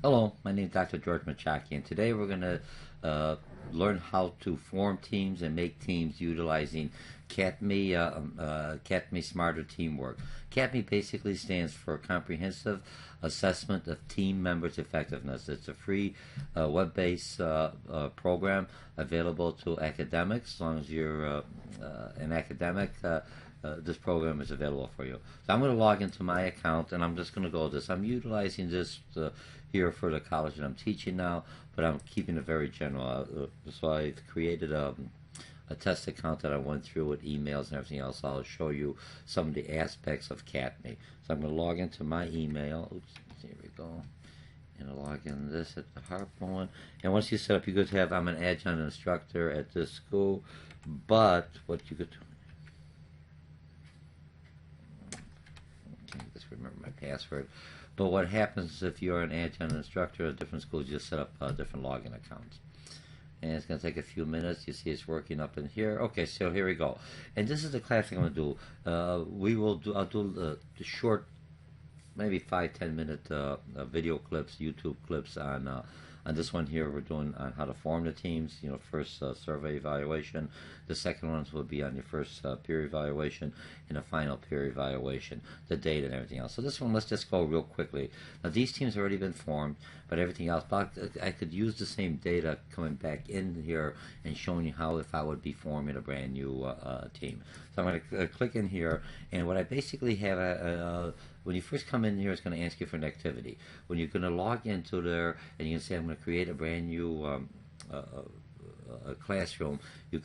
Hello, my name is Dr. George Mochocki, and today we're going to learn how to form teams and make teams utilizing CATME Smarter Teamwork. CATME basically stands for Comprehensive Assessment of Team Members' Effectiveness. It's a free web-based program available to academics. As long as you're an academic, this program is available for you. So I'm going to log into my account, and I'm just going to go with this. I'm utilizing this here for the college that I'm teaching now, but I'm keeping it very general. So I've created a test account that I went through with emails and everything else. I'll show you some of the aspects of CATME. So I'm going to log into my email. Oops, here we go. And I'll log in this at the Harper one. And once you set up, you could have, I'm an adjunct instructor at this school, but what you could do, just remember my password. But what happens if you're an adjunct instructor at different schools, you just set up different login accounts. And it's going to take a few minutes. You see it's working up in here. Okay, so here we go. And this is the class I'm going to do. I'll do the short, maybe 5-10 minute video clips, YouTube clips on this one here. We're doing on how to form the teams. First survey evaluation. The second ones will be on your first peer evaluation and a final peer evaluation, the data and everything else. So this one, let's just go real quickly. Now these teams have already been formed, but everything else, I could use the same data coming back in here and showing you how if I would be forming a brand new team. So I'm going to click in here, and what I basically have, when you first come in here, it's going to ask you for an activity. When you're going to log into there, and you can say, I'm going to create a brand new classroom. You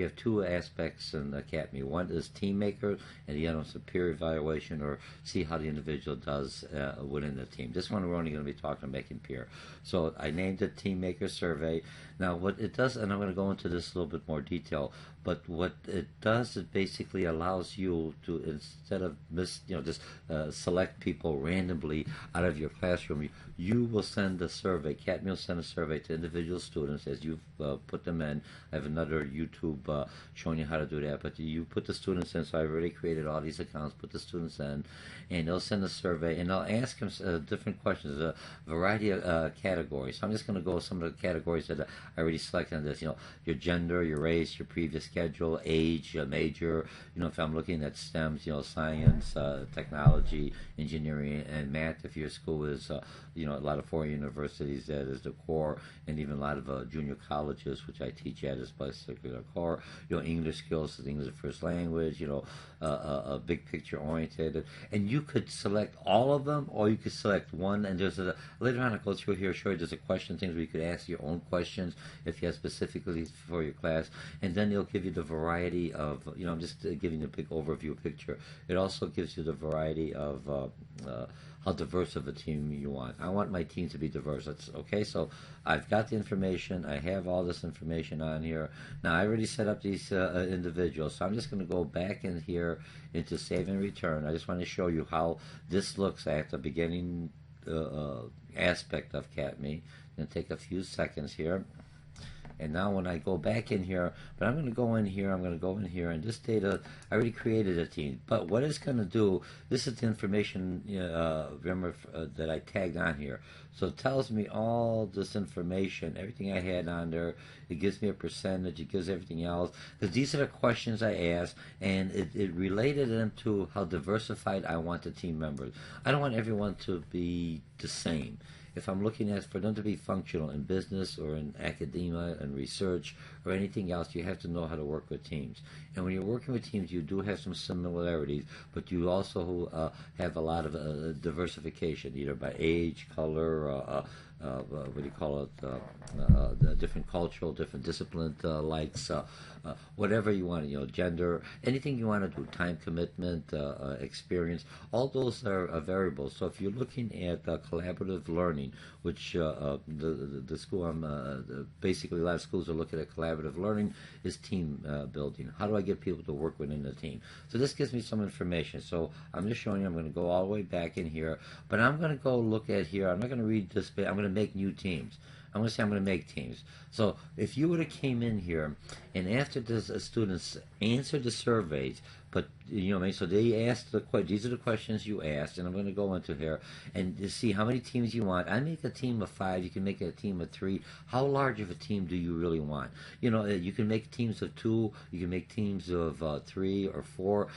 have two aspects in CATME. One is team maker, and the other is a peer evaluation, or see how the individual does within the team. This one we're only going to be talking about making peer. So I named it Team Maker Survey. Now what it does, and I'm going to go into this a little bit more detail, but what it does, it basically allows you to, instead of just select people randomly out of your classroom, you will send a survey. CATME will send a survey to individual students as you've put them in. I have another YouTube showing you how to do that, but you put the students in. So I've already created all these accounts, put the students in, and they'll send a survey, and they'll ask them different questions, a variety of categories. So I'm just going to go with some of the categories that I already selected on this. Your gender, your race, your previous schedule, age, your major. If I'm looking at STEMs, science, technology, engineering, and math. If your school is, a lot of foreign universities, that is the core, and even a lot of junior colleges, which I teach at, is basically the core. English skills is English first language. Big picture oriented, and you could select all of them, or you could select one. And there's later on I'll go through here, show you there's a question things where you could ask your own questions if you have specifically for your class, and then they'll give you the variety of, I'm just giving you a big overview picture. It also gives you the variety of how diverse of a team you want. I want my team to be diverse. That's okay. So I've got the information. I have all this information on here. Now I already set up these individuals, so I'm just going to go back in here into Save and Return. I just want to show you how this looks at the beginning aspect of CATME. It's going to take a few seconds here. And now when I go back in here, but I'm going to go in here, and this data, I already created a team. But what it's going to do, this is the information, remember, that I tagged on here. So it tells me all this information, everything I had on there. It gives me a percentage, it gives everything else. Because these are the questions I asked, and it related them to how diversified I want the team members. I don't want everyone to be the same. If I'm looking at for them to be functional in business or in academia and research or anything else, you have to know how to work with teams. And when you're working with teams, you do have some similarities, but you also have a lot of diversification, either by age, color, what do you call it, the different cultural, different discipline likes, whatever you want, gender, anything you want to do, time commitment, experience, all those are variables. So if you're looking at collaborative learning, which the school I'm, basically a lot of schools are looking at collaborative learning, is team building. How do I get people to work within the team? So this gives me some information. So I'm just showing you, I'm going to go all the way back in here, but I'm going to go look at here. I'm not going to read this bit. I'm going to make new teams. I'm going to say I'm going to make teams. So if you would have came in here, and after the students answer the surveys, but you know what I mean. So they asked these are the questions you asked, and I'm going to go into here and to see how many teams you want. I make a team of 5. You can make a team of 3. How large of a team do you really want? You know, you can make teams of 2. You can make teams of 3 or 4.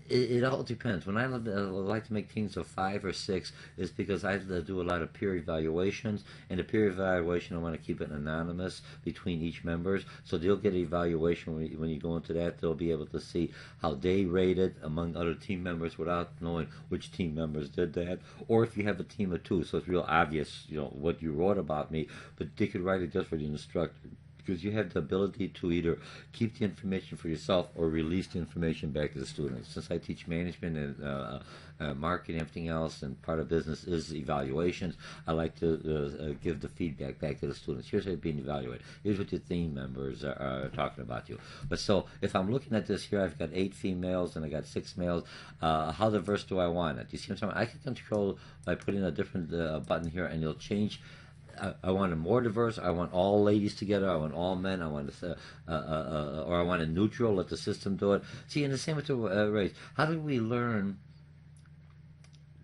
It all depends. When I like to make teams of 5 or 6, is because I do a lot of peer evaluations, and the peer evaluation I want to keep it anonymous between each members, so they'll get an evaluation when you go into that. They'll be able to see how they rated among other team members without knowing which team members did that. Or if you have a team of 2, so it's real obvious, you know, what you wrote about me, but they could write it just for the instructor, because you have the ability to either keep the information for yourself or release the information back to the students. Since I teach management and marketing and everything else, and part of business is evaluations, I like to give the feedback back to the students. Here's how you're being evaluated. Here's what your team members are talking about you. But so if I'm looking at this here, I've got 8 females and I got 6 males. How diverse do I want it? You see what I'm saying? I can control by putting a different button here, and it'll change. I want it more diverse. I want all ladies together. I want all men. I want or I want it neutral. Let the system do it. See, and the same with the race. How do we learn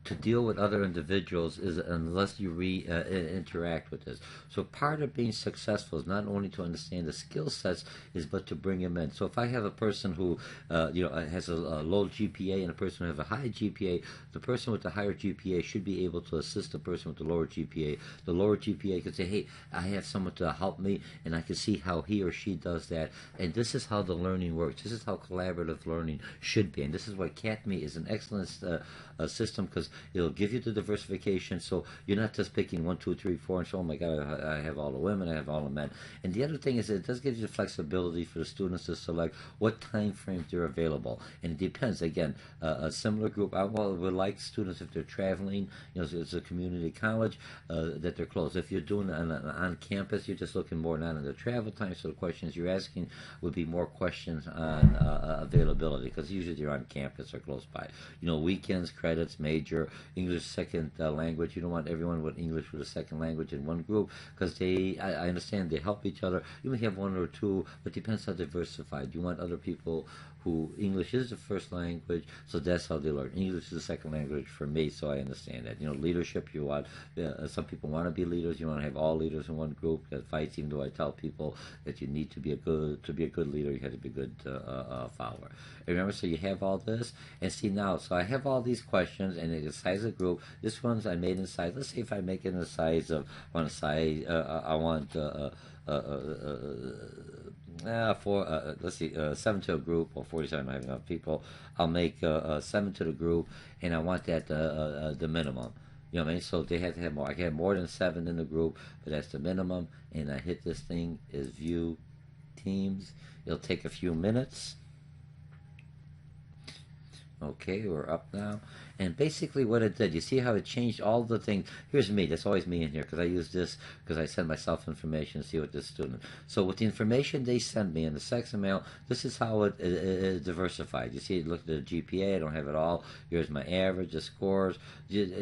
to deal with other individuals is unless you interact with this. So part of being successful is not only to understand the skill sets, but to bring them in. So if I have a person who has a low GPA and a person who has a high GPA, the person with the higher GPA should be able to assist the person with the lower GPA. The lower GPA could say, hey, I have someone to help me, and I can see how he or she does that. And this is how the learning works. This is how collaborative learning should be. And this is why CATME is an excellent system, because it'll give you the diversification, so you're not just picking 1, 2, 3, 4, and so, oh my God, I have all the women, I have all the men. And the other thing is it does give you the flexibility for the students to select what time frames they're available. And it depends. Again, a similar group, I would like students, if they're traveling, you know, it's a community college, that they're close. If you're doing it on campus, you're just looking more not on the travel time, so the questions you're asking would be more questions on availability, because usually they're on campus or close by. You know, weekends, credits, major, English second language. You don't want everyone with English with a second language in one group, because I understand they help each other. You may have 1 or 2, but it depends how diversified. You want other people who English is the first language, so that's how they learn. English is the second language for me, so I understand that. You know, leadership, you want, some people want to be leaders. You want to have all leaders in one group that fights, even though I tell people that you need to be a good leader, you have to be a good follower. And remember, so you have all this, and see now, so I have all these questions, and the size of the group. This one's I made in size. Let's see if I make it in the size of, let's see, 7 to a group, or 47. I have enough people. I'll make 7 to the group, and I want that the minimum. You know what I mean? So they have to have more. I can have more than 7 in the group, but that's the minimum. And I hit this thing is view teams. It'll take a few minutes. Okay, we're up now. And basically what it did, you see how it changed all the things. Here's me. That's always me in here, because I use this because I send myself information to see what this student. So with the information they send me in the sex and male, this is how it is diversified. You see, look at the GPA. I don't have it all. Here's my average, the scores.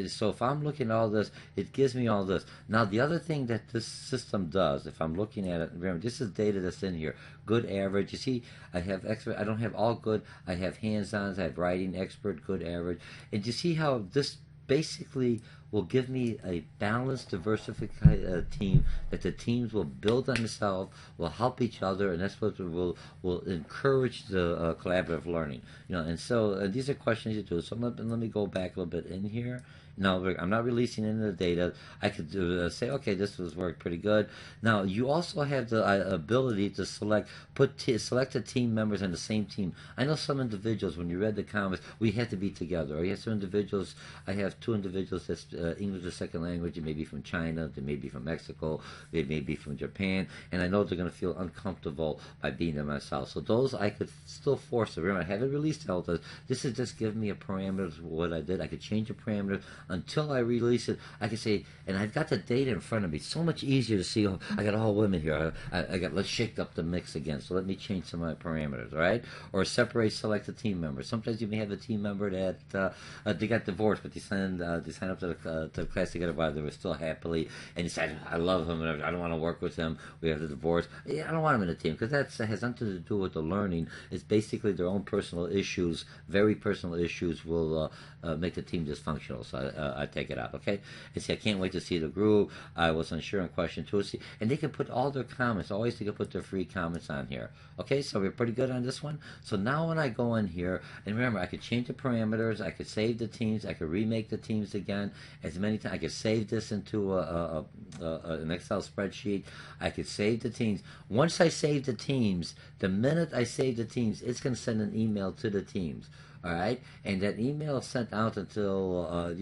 So if I'm looking at all this, it gives me all this. Now the other thing that this system does, if I'm looking at it, remember, this is data that's in here. Good, average. You see, I have expert. I don't have all good. I have hands-ons. I have writing, expert, good, average. And you see how this basically will give me a balanced, diversified team, that the teams will build on themselves, will help each other, and that's what will encourage the collaborative learning. You know, and so these are questions you do. So let me go back a little bit in here. Now, I'm not releasing any of the data. I could say, okay, this was worked pretty good. Now, you also have the ability to select the team members on the same team. I know some individuals, when you read the comments, we had to be together. Or you have some individuals, I have 2 individuals that's English as a second language. They may be from China, they may be from Mexico, they may be from Japan, and I know they're going to feel uncomfortable by being there myself. So those I could still force them. Remember, I haven't released all this. This is just giving me a parameter of what I did. I could change the parameters until I release it, I can say, and I've got the data in front of me. It's so much easier to see. Oh, I got all women here. I got, let's shake up the mix again. So let me change some of my parameters, all right? Or separate, select the team members. Sometimes you may have a team member that they got divorced, but they signed up to the class together while they were still happily, and you said, I love him, and I don't want to work with him. We have the divorce. Yeah, I don't want him in the team because that has nothing to do with the learning. It's basically their own personal issues, very personal issues will make the team dysfunctional. So I take it out, okay? And see, I can't wait to see the group. I was unsure on question 2. See, and they can put all their comments. Always they can put their free comments on here. Okay, so we're pretty good on this one. So now when I go in here, and remember, I could change the parameters. I could save the teams. I could remake the teams again as many times. I could save this into an Excel spreadsheet. I could save the teams. Once I save the teams, the minute I save the teams, it's going to send an email to the teams. All right, and that email is sent out until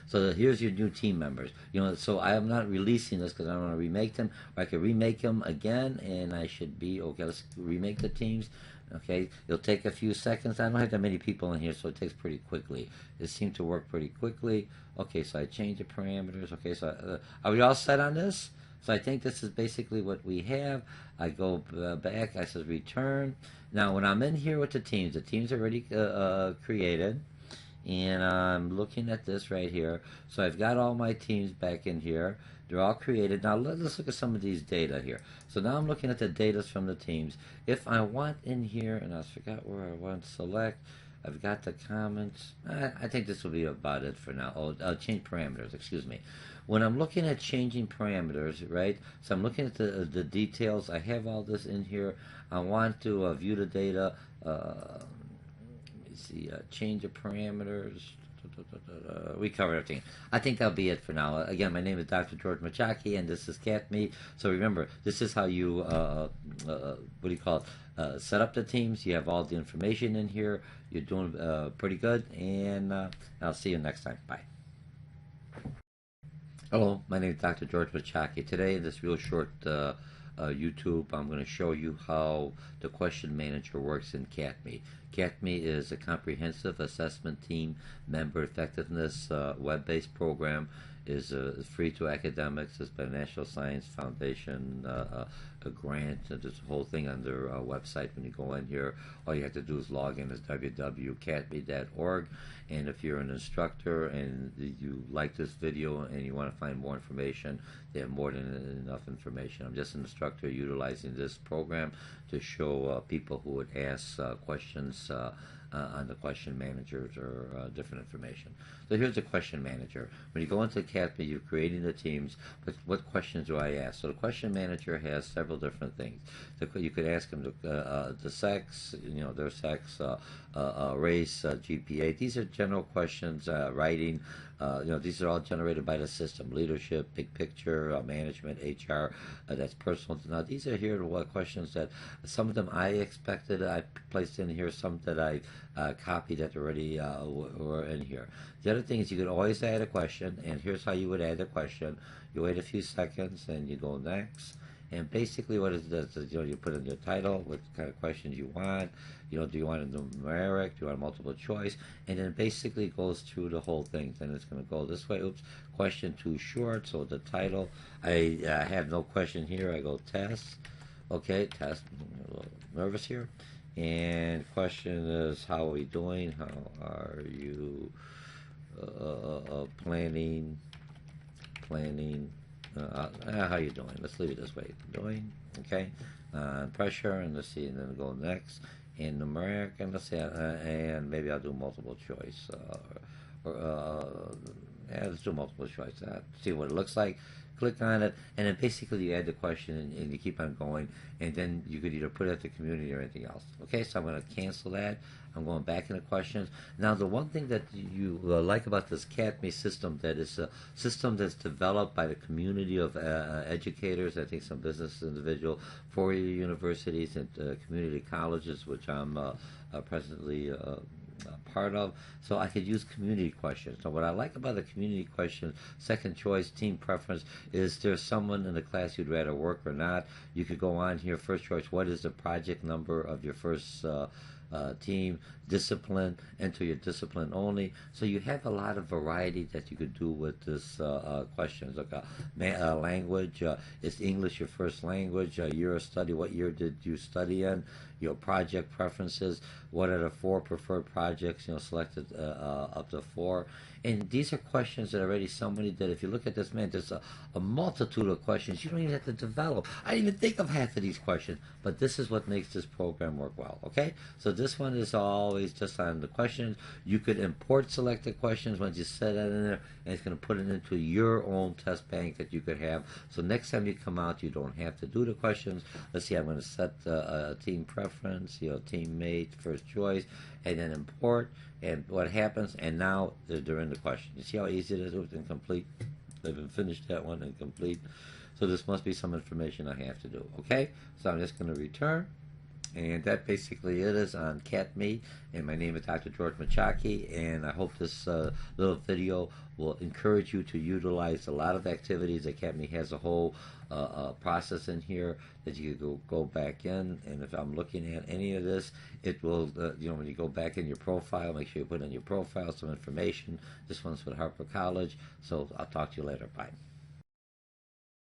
so here's your new team members. So I am not releasing this because I don't want to remake them. Or I can remake them again, and I should be okay. Let's remake the teams. Okay, it'll take a few seconds. I don't have that many people in here, so it takes pretty quickly. It seemed to work pretty quickly. Okay, so I change the parameters. Okay, so are we all set on this? So I think this is basically what we have. I go back, I says return. Now when I'm in here with the teams are already created. And I'm looking at this right here. So I've got all my teams back in here. They're all created. Now let's look at some of these data here. So now I'm looking at the data from the teams. If I want in here, and I forgot where I want to select, I've got the comments. I think this will be about it for now. Oh, I'll change parameters, excuse me. When I'm looking at changing parameters, right, so I'm looking at the details. I have all this in here. I want to view the data. Let me see, change the parameters. We covered everything. I think that'll be it for now. Again, my name is Dr. George Mochocki, and this is CATME. So remember, this is how you, set up the teams. You have all the information in here. You're doing pretty good, and I'll see you next time. Bye. Hello, my name is Dr. George Mochocki. Today, in this real short YouTube, I'm going to show you how the Question Manager works in CATME. CATME is a comprehensive assessment team member effectiveness web-based program. Is free to academics. It's by the National Science Foundation, a grant. There's a whole thing on their website. When you go in here, all you have to do is log in as www.catme.org. And if you're an instructor and you like this video and you want to find more information, they have more than enough information. I'm just an instructor utilizing this program to show people who would ask questions on the Question Managers or different information. So here's the Question Manager. When you go into CATME, you're creating the teams, but what questions do I ask? So the Question Manager has several different things. You could ask them the sex, their sex, race, GPA. These are general questions, writing. These are all generated by the system. Leadership, big picture, management, HR, that's personal. Now, these are here questions that some of them I expected I placed in here, some that I copied that already were in here. The other thing is you could always add a question, and here's how you would add a question. You wait a few seconds, and you go next. And basically what it does is, you put in your title, what kind of questions you want, do you want a numeric, do you want a multiple choice, and then basically goes through the whole thing. Then it's going to go this way. Oops, question too short, so the title, I have no question here. I go test. Okay, test. I'm a little nervous here. And question is, how are we doing? How are you planning? How you doing? Let's leave it this way. Doing, okay. Pressure, and let's see, and then go next. And numeric, and let's say, and maybe I'll do multiple choice. Let's do multiple choice. See what it looks like. Click on it, and then basically you add the question, and you keep on going, and then you could either put it at the community or anything else. Okay, so I'm going to cancel that. I'm going back into questions. Now, the one thing that you like about this CATME system, that is a system that's developed by the community of educators, I think some business individual, 4-year universities and community colleges, which I'm presently part of, so I could use community questions. So what I like about the community question, second choice, team preference, is there someone in the class you'd rather work or not? You could go on here, first choice, what is the project number of your first team? discipline, enter your discipline only. So you have a lot of variety that you could do with this questions. Like language, is English your first language? Year of study, what year did you study in? Your project preferences, what are the 4 preferred projects, selected up to 4. And these are questions that already somebody did. If you look at this, man, there's a multitude of questions you don't even have to develop. I didn't even think of half of these questions, but this is what makes this program work well, okay? So this one is always just on the questions. You could import selected questions once you set that in there, and it's going to put it into your own test bank that you could have. So next time you come out, you don't have to do the questions. Let's see, I'm going to set a team preference, teammate, first choice, and then import. And what happens, and now they're in the question. You see how easy it is with incomplete? They've been finished that one, incomplete. So this must be some information I have to do, okay? So I'm just going to return. And that basically it is on CATME. And my name is Dr. George Mochocki. And I hope this little video will encourage you to utilize a lot of activities that CATME has a whole process in here that you could go back in. And if I'm looking at any of this, it will, when you go back in your profile, make sure you put in your profile some information. This one's with Harper College. So I'll talk to you later. Bye.